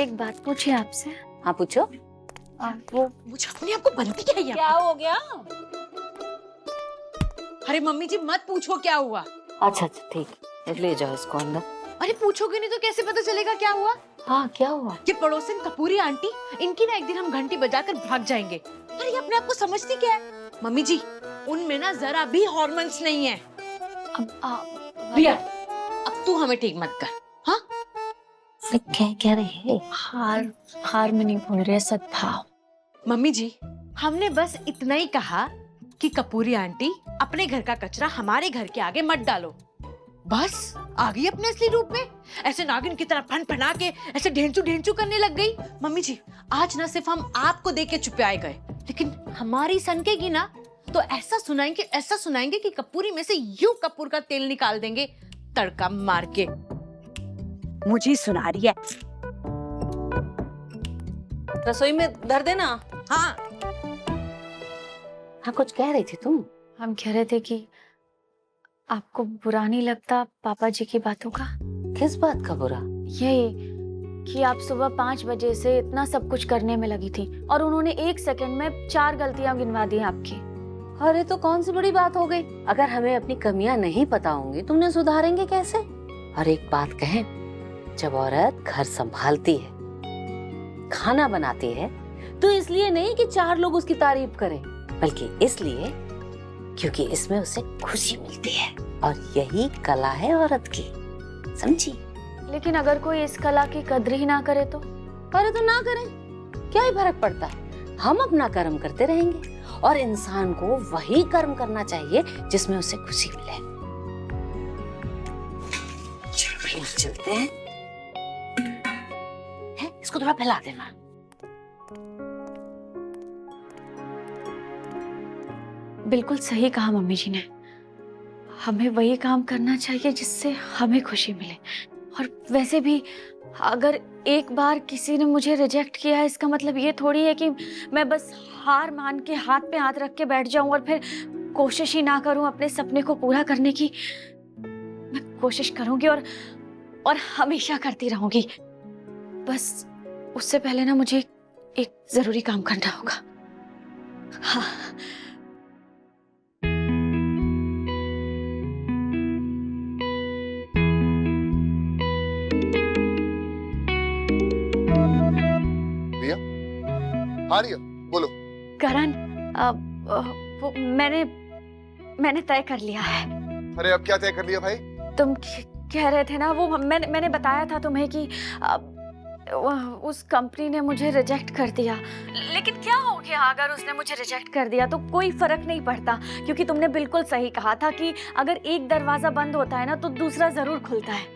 एक बात पूछे आपसे? हाँ पूछो। वो मुझे अपने आप को बनती क्या है? क्या हो गया? अरे मम्मी जी मत पूछो क्या हुआ। अच्छा अच्छा ठीक है, ले जाओ इसको अंदर। अरे पूछोगे नहीं तो कैसे पता चलेगा क्या हुआ? हाँ क्या हुआ? ये पड़ोसन कपूरी आंटी, इनकी ना एक दिन हम घंटी बजाकर भाग जाएंगे। अरे ये अपने आप को समझती क्या है? मम्मी जी उनमें ना जरा भी हॉर्मोन्स नहीं है। रिया अब तू हमें ठीक मत कर। हाँ क्या रही है? हार में नहीं बोल रहे, सद्भाव। मम्मी जी हमने बस इतना ही कहा कि कपूरी आंटी अपने घर का कचरा हमारे घर के आगे मत डालो, बस आ गई अपने असली रूप में। ऐसे नागिन की तरह फन-फना के ऐसे ढेंचू ढेंचू करने लग गई। मम्मी जी आज ना सिर्फ हम आपको देख के चुपियाए गए, लेकिन हमारी सनकेगी ना तो ऐसा सुनाएंगे कि कपूरी में से यूं कपूर का तेल निकाल देंगे तड़का मार के। मुझे सुना रही है। रसोई में धर देना। हाँ हाँ कुछ कह रही थी तुम? हम कह रहे थे कि आपको बुरा नहीं लगता पापा जी की बातों का? किस बात का बुरा? ये कि आप सुबह 5 बजे से इतना सब कुछ करने में लगी थी और उन्होंने 1 सेकंड में 4 गलतियां गिनवा दी आपकी। अरे तो कौन सी बड़ी बात हो गई? अगर हमें अपनी कमियां नहीं पता होंगी तो उन्हें सुधारेंगे कैसे? और एक बात कहें, जब औरत घर संभालती है, खाना बनाती है, तो इसलिए नहीं कि 4 लोग उसकी तारीफ करें, बल्कि इसलिए क्योंकि इसमें उसे खुशी मिलती है। और यही कला है औरत की, समझी? लेकिन अगर कोई इस कला की कद्र ही ना करे तो? अरे तो ना करें, क्या ही फर्क पड़ता है। हम अपना कर्म करते रहेंगे और इंसान को वही कर्म करना चाहिए जिसमें उसे खुशी मिले। चलते हैं। इसको थोड़ा फैला देना। बिल्कुल सही कहा मम्मी जी ने, हमें वही काम करना चाहिए जिससे हमें खुशी मिले। और वैसे भी अगर एक बार किसी ने मुझे रिजेक्ट किया है, इसका मतलब ये थोड़ी है कि मैं बस हार मान के हाथ पे हाथ रख के बैठ जाऊं और फिर कोशिश ही ना करूं अपने सपने को पूरा करने की। मैं कोशिश करूंगी और हमेशा करती रहूंगी। बस उससे पहले ना मुझे एक जरूरी काम करना होगा। हाँ हाँ रिया बोलो। करण, वो मैंने तय कर लिया है। अरे अब क्या तय कर लिया भाई? तुम कह रहे थे ना, वो मैंने बताया था तुम्हें कि उस कंपनी ने मुझे रिजेक्ट कर दिया। लेकिन क्या हो गया अगर उसने मुझे रिजेक्ट कर दिया तो कोई फर्क नहीं पड़ता, क्योंकि तुमने बिल्कुल सही कहा था कि अगर एक दरवाजा बंद होता है ना तो दूसरा जरूर खुलता है।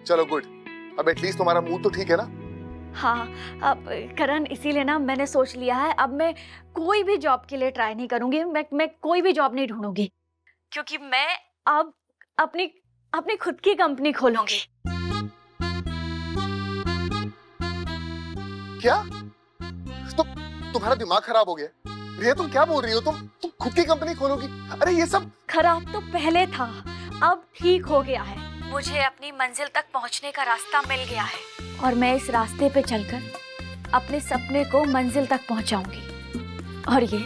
चलो गुड, अब एटलीस्ट तुम्हारा मूड तो ठीक है ना? हाँ अब करण, इसीलिए ना मैंने सोच लिया है अब मैं कोई भी जॉब के लिए ट्राई नहीं करूंगी। मैं कोई भी जॉब नहीं ढूंढूंगी, क्योंकि मैं अब अपनी खुद की कंपनी खोलूंगी। क्या? तुम्हारा दिमाग खराब हो गया? रिया तुम क्या बोल रही हो? तुम खुद की कंपनी खोलोगी? अरे ये सब खराब तो पहले था, अब ठीक हो गया है। मुझे अपनी मंजिल तक पहुंचने का रास्ता मिल गया है और मैं इस रास्ते पे चलकर अपने सपने को मंजिल तक पहुंचाऊंगी। और ये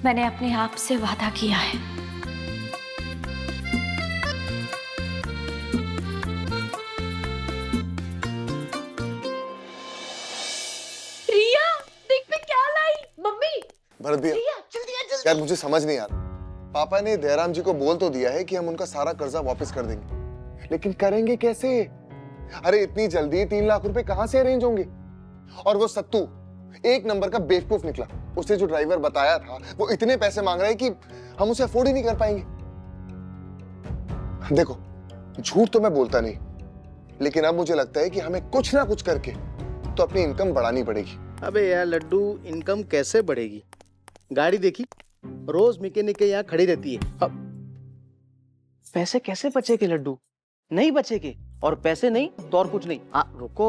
मैंने अपने आप से वादा किया है। रिया देख मैं क्या लाई। मम्मी भरत भैया, रिया जल्दी आ जल्दी। यार मुझे समझ नहीं आ रहा। पापा ने दयाराम जी को बोल तो दिया है कि हम उनका सारा कर्जा वापस कर देंगे, लेकिन करेंगे कैसे? अरे इतनी जल्दी 3 लाख रुपए कहां से अरेंज होंगे? और वो सत्तू एक नंबर का बेवकूफ निकला। उसे जो ड्राइवर बताया था वो इतने पैसे मांग रहा है कि हम उसे अफोर्ड ही नहीं कर पाएंगे। देखो झूठ तो मैं बोलता नहीं, लेकिन अब मुझे लगता है कि हमें कुछ ना कुछ करके तो अपनी इनकम बढ़ानी पड़ेगी। अबे यार लड्डू, इनकम कैसे बढ़ेगी? गाड़ी देखी, रोज मैकेनिक के यहाँ खड़ी रहती है। अब पैसे कैसे बचेंगे लड्डू? नहीं बचेंगे, और पैसे नहीं तो और कुछ नहीं। रुको,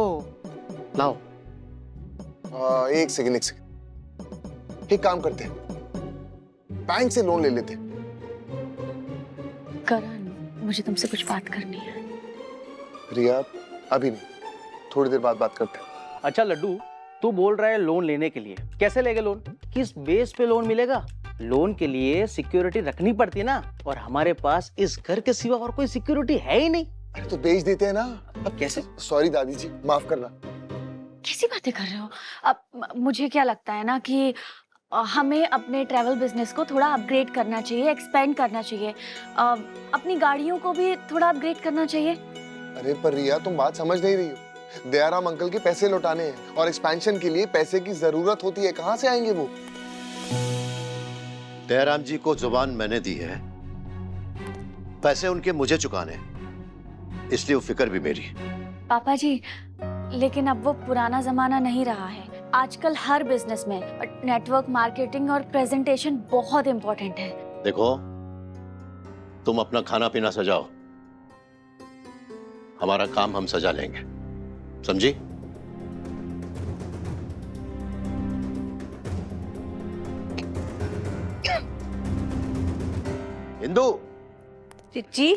लाओ। एक सेकंड एक काम करते हैं, बैंक से लोन ले लेते हैं। करण, मुझे तुमसे कुछ बात करनी है। रिया अभी नहीं, थोड़ी देर बाद बात करते हैं। अच्छा लड्डू, तू बोल रहा है लोन लेने के लिए, कैसे लेगा लोन? किस बेस पे लोन मिलेगा? लोन के लिए सिक्योरिटी रखनी पड़ती है ना, और हमारे पास इस घर के सिवा और कोई सिक्योरिटी है ही नहीं। अरे तो बेच देते हैं ना। अब कैसे? सॉरी दादी जी, माफ करना। कैसी बातें कर रहे हो? अब मुझे क्या लगता है ना कि हमें अपने ट्रैवल बिजनेस को थोड़ा अपग्रेड करना चाहिए, एक्सपेंड करना चाहिए, अपनी गाड़ियों को भी थोड़ा अपग्रेड करना चाहिए। अरे पर रिया, तुम बात समझ नहीं रही हो। दयाराम अंकल के पैसे लौटाने हैं और एक्सपेंशन के लिए पैसे की जरूरत होती है। कहाँ से आएंगे वो? दयाराम जी को जुबान मैंने दी है, पैसे उनके मुझे चुकाने हैं, इसलिए वो फिक्र भी मेरी। पापा जी, लेकिन अब वो पुराना जमाना नहीं रहा है। आजकल हर बिजनेस में नेटवर्क मार्केटिंग और प्रेजेंटेशन बहुत इंपॉर्टेंट है। देखो, तुम अपना खाना पीना सजाओ, हमारा काम हम सजा लेंगे, समझी? इंदु, जी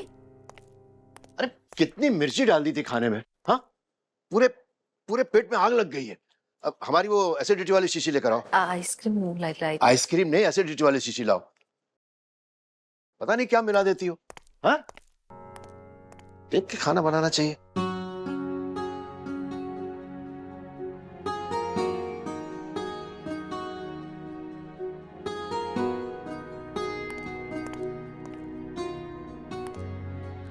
अरे कितनी मिर्ची डाल दी थी खाने में? हाँ, पूरे पूरे पेट में आग लग गई है। अब हमारी वो एसिडिटी वाली शीशी लेकर आओ। आइसक्रीम लाई। आइसक्रीम नहीं, एसिडिटी वाली शीशी लाओ। पता नहीं क्या मिला देती हो। हाँ, देख के खाना बनाना चाहिए।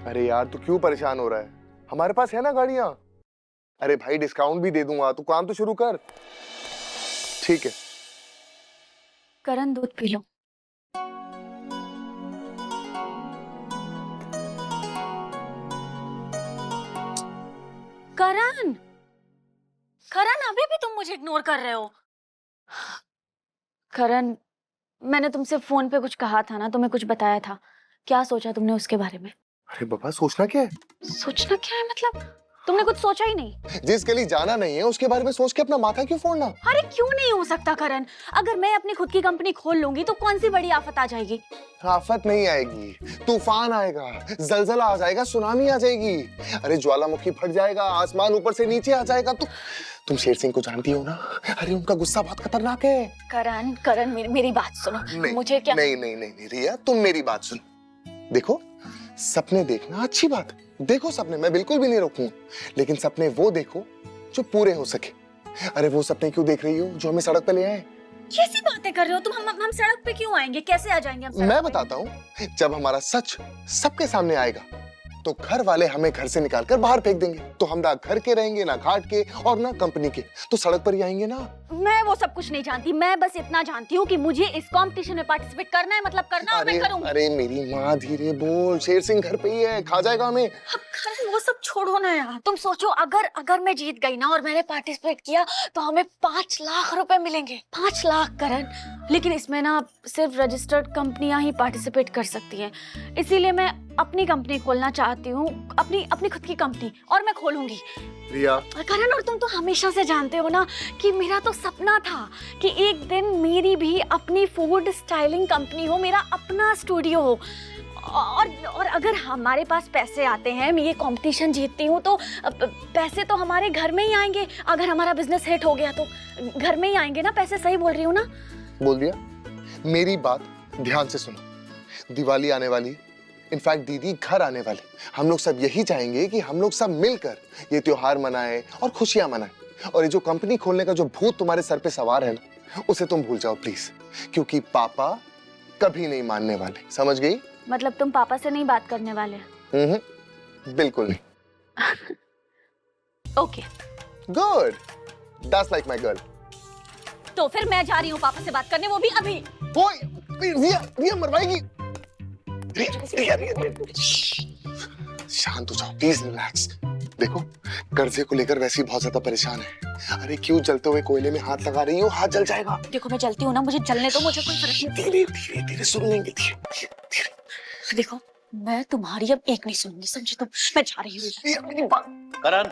अरे यार, तू क्यों परेशान हो रहा है? हमारे पास है ना गाड़ियां। अरे भाई, डिस्काउंट भी दे दूंगा, तू काम तो शुरू कर। ठीक है। करण, दूध पी लो। करण, करण, अभी भी तुम मुझे इग्नोर कर रहे हो? करण, मैंने तुमसे फोन पे कुछ कहा था ना, तुम्हें कुछ बताया था। क्या सोचा तुमने उसके बारे में? अरे बाबा, सोचना क्या है? सोचना क्या है मतलब? तुमने कुछ सोचा ही नहीं? जिस गली जाना नहीं है उसके बारे में सोच के अपना माथा क्यों फोड़ना? अरे क्यों नहीं हो सकता करण? अगर मैं अपनी खुद की कंपनी खोल लूंगी तो कौन सी बड़ी आफत आ जाएगी? आफत नहीं आएगी, तूफान आएगा, जलजला आ जाएगा, सुनामी आ जाएगी। अरे ज्वालामुखी फट जाएगा, आसमान ऊपर से नीचे आ जाएगा। तुम शेर सिंह को जानती हो ना? अरे उनका गुस्सा बहुत खतरनाक है। करण, करण, मेरी बात सुनो। नहीं, मुझे क्या? नहीं रिया, तुम मेरी बात सुनो। देखो, सपने देखना अच्छी बात है, देखो सपने, मैं बिल्कुल भी नहीं रोकूंगा, लेकिन सपने वो देखो जो पूरे हो सके। अरे वो सपने क्यों देख रही हो जो हमें सड़क पे ले आए? कैसी बातें कर रहे हो तुम? हम सड़क पे क्यों आएंगे? कैसे आ जाएंगे हम सड़क मैं पे? बताता हूँ। जब हमारा सच सबके सामने आएगा तो घर वाले हमें घर से निकालकर बाहर फेंक देंगे, तो हम ना घर के रहेंगे, ना घाट के, और ना कंपनी के, तो सड़क पर ही आएंगे ना। मैं वो सब कुछ नहीं जानती, मैं बस इतना जानती हूँ कि मुझे इस कंपटीशन में पार्टिसिपेट करना है, मतलब करना, और मैं करूंगी। अरे मेरी माँ, धीरे बोल, शेर सिंह घर पे ही है, खा जाएगा हमें। अब करण, वो सब छोड़ो ना यार। तुम सोचो, अगर मैं जीत गई ना और मैंने पार्टिसिपेट किया तो हमें 5 लाख रुपए मिलेंगे। 5 लाख करण, लेकिन इसमें ना सिर्फ रजिस्टर्ड कंपनियां ही पार्टिसिपेट कर सकती हैं, इसीलिए मैं अपनी कंपनी खोलना चाहती हूँ, अपनी खुद की कंपनी, और मैं खोलूंगी। रिया, करण, और तुम तो हमेशा से जानते हो ना कि मेरा तो सपना था कि एक दिन मेरी भी अपनी फूड स्टाइलिंग कंपनी हो, मेरा अपना स्टूडियो हो। और अगर हमारे पास पैसे आते हैं, मैं ये कंपटीशन जीतती हूँ, तो पैसे तो हमारे घर में ही आएंगे। अगर हमारा बिजनेस हिट हो गया तो घर में ही आएंगे ना पैसे। सही बोल रही हूँ ना? बोल दिया। मेरी बात ध्यान से सुनो, दिवाली आने वाली, इनफैक्ट दीदी घर आने वाले, हम लोग सब यही चाहेंगे कि हम लोग सब मिलकर ये त्योहार मनाएं और खुशियां मनाएं। और ये जो कंपनी खोलने का जो भूत तुम्हारे सर पे सवार है ना, उसे तुम भूल जाओ प्लीज, क्योंकि पापा कभी नहीं मानने वाले, समझ गई? मतलब तुम पापा से नहीं बात करने वाले? बिल्कुल नहीं। Okay, good, that's like my girl. तो फिर मैं जा रही हूँ पापा से बात करने, वो भी अभी। ओए, रिया मरवाएगी। रिया, शांत हो जाओ प्लीज, रिलैक्स। देखो, कर्जे को लेकर वैसे ही बहुत ज्यादा परेशान है। अरे क्यों जलते हुए कोयले में हाथ लगा रही हो? हाथ जल जाएगा। देखो, मैं जलती हूँ ना, मुझे जलने तो, मुझे कोई फर्क नहीं। धीरे धीरे धीरे सुन लेंगे, धीरे धीरे। देखो, मैं तुम्हारी अब एक नहीं सुनूंगी, समझी तुम? मैं जा रही हूँ। करण,